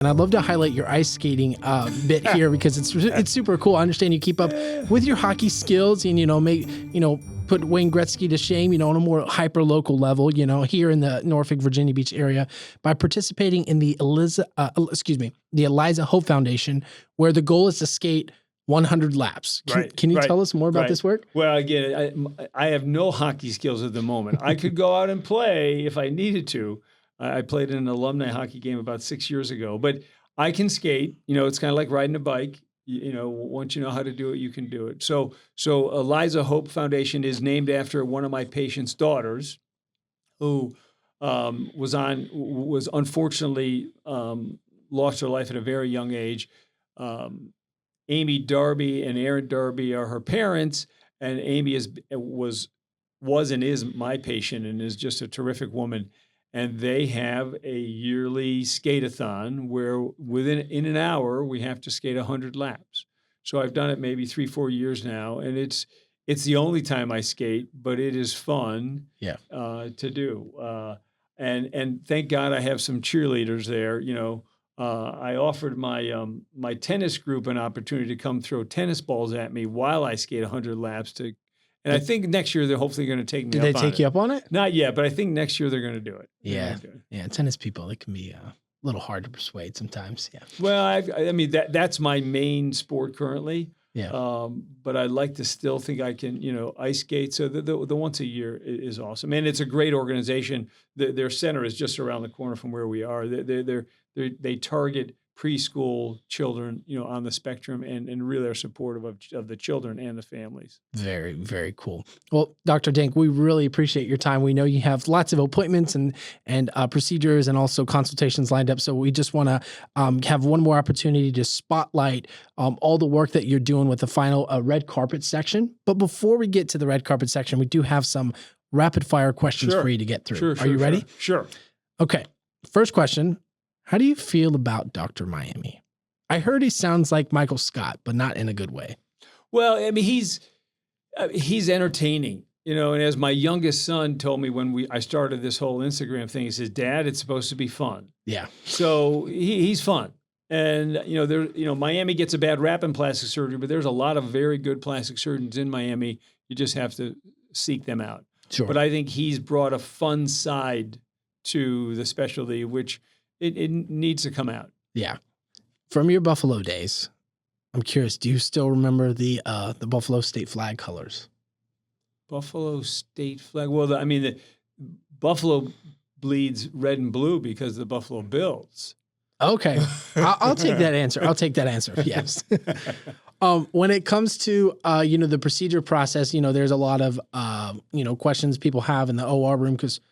And I'd love to highlight your ice skating bit here because it's super cool. I understand you keep up with your hockey skills and, put Wayne Gretzky to shame, on a more hyper local level, here in the Norfolk, Virginia Beach area by participating in the Eliza Hope Foundation, where the goal is to skate 100 laps. Can you tell us more about this work? Well, again, I have no hockey skills at the moment. I could go out and play if I needed to. I played in an alumni hockey game about 6 years ago, but I can skate. It's kind of like riding a bike. Once you know how to do it, you can do it. So Eliza Hope Foundation is named after one of my patient's daughters, who was unfortunately lost her life at a very young age. Amy Darby and Aaron Darby are her parents, and Amy was and is my patient and is just a terrific woman. And they have a yearly skate-a-thon where in an hour we have to skate 100 laps. So I've done it maybe 3-4 years now, and it's the only time I skate, but it is fun to do. And thank God I have some cheerleaders there. I offered my tennis group an opportunity to come throw tennis balls at me while I skate 100 laps and I think next year they're hopefully going to take me up on it. Did they take you up on it? Not yet, but I think next year they're going to do it. Yeah. Tennis people, they can be a little hard to persuade sometimes. Yeah. Well, I mean, that's my main sport currently. Yeah. But I like to still think I can, ice skate. So the once a year is awesome. And it's a great organization. Their center is just around the corner from where we are. They target preschool children, on the spectrum and really are supportive of the children and the families. Very, very cool. Well, Dr. Denk, we really appreciate your time. We know you have lots of appointments and procedures and also consultations lined up. So we just want to have one more opportunity to spotlight all the work that you're doing with the final red carpet section. But before we get to the red carpet section, we do have some rapid fire questions for you to get through. Are you ready? Sure. Okay. First question. How do you feel about Dr. Miami? I heard he sounds like Michael Scott, but not in a good way. Well, I mean, he's entertaining, and as my youngest son told me when I started this whole Instagram thing, he says, "Dad, it's supposed to be fun." Yeah. So he's fun. And, Miami gets a bad rap in plastic surgery, but there's a lot of very good plastic surgeons in Miami. You just have to seek them out. Sure. But I think he's brought a fun side to the specialty, which it needs to come out. Yeah. From your Buffalo days, I'm curious, do you still remember the Buffalo State flag colors? Buffalo State flag? Well, the Buffalo bleeds red and blue because of the Buffalo Bills. Okay. I'll take that answer. Yes. When it comes to, the procedure process, there's a lot of, questions people have in the OR room because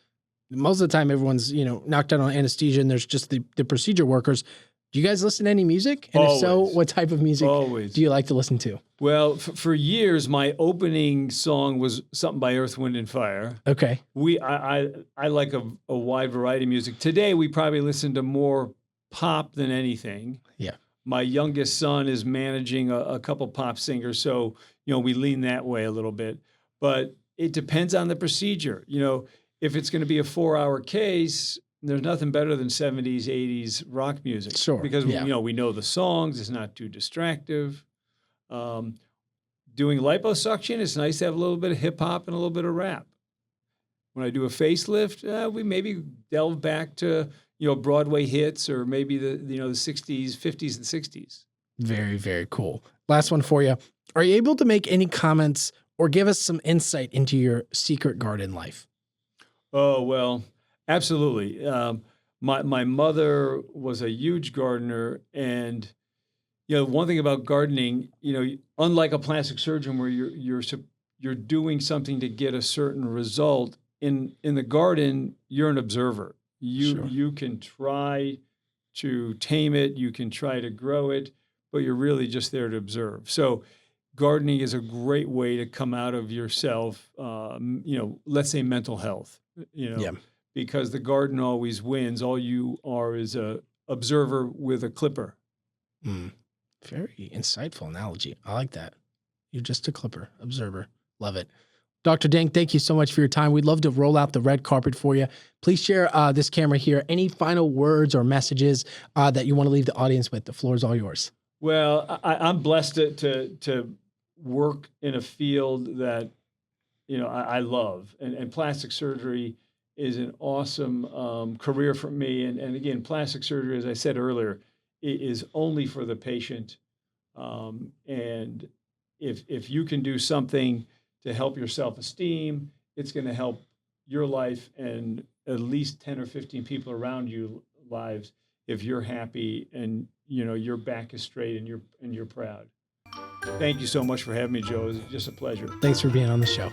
most of the time everyone's, knocked out on anesthesia and there's just the procedure workers. Do you guys listen to any music? And Always. If so, what type of music do you like to listen to? Well, for years, my opening song was something by Earth, Wind, and Fire. Okay. I like a wide variety of music. Today, we probably listen to more pop than anything. Yeah. My youngest son is managing a couple pop singers, so, we lean that way a little bit. But it depends on the procedure. If it's going to be a 4-hour case, there's nothing better than 70s, 80s rock music. Sure. Because, we know the songs. It's not too distractive. Doing liposuction, it's nice to have a little bit of hip hop and a little bit of rap. When I do a facelift, we maybe delve back to, Broadway hits or maybe the 60s, 50s and 60s. Very, very cool. Last one for you. Are you able to make any comments or give us some insight into your secret garden life? Oh, well, absolutely. My mother was a huge gardener, and one thing about gardening, unlike a plastic surgeon where you're doing something to get a certain result, in the garden you're an observer. You can try to tame it, you can try to grow it, but you're really just there to observe. So gardening is a great way to come out of yourself, let's say mental health. Because the garden always wins. All you are is a observer with a clipper. Very insightful analogy. I like that. You're just a clipper, observer. Love it. Dr. Denk, thank you so much for your time. We'd love to roll out the red carpet for you. Please share this camera here. Any final words or messages that you want to leave the audience with? The floor is all yours. Well, I'm blessed to work in a field that, I love. And plastic surgery is an awesome career for me. And again, plastic surgery, as I said earlier, is only for the patient. And if you can do something to help your self-esteem, it's going to help your life and at least 10 or 15 people around you lives if you're happy and your back is straight and you're proud. Thank you so much for having me, Joe. It was just a pleasure. Thanks for being on the show.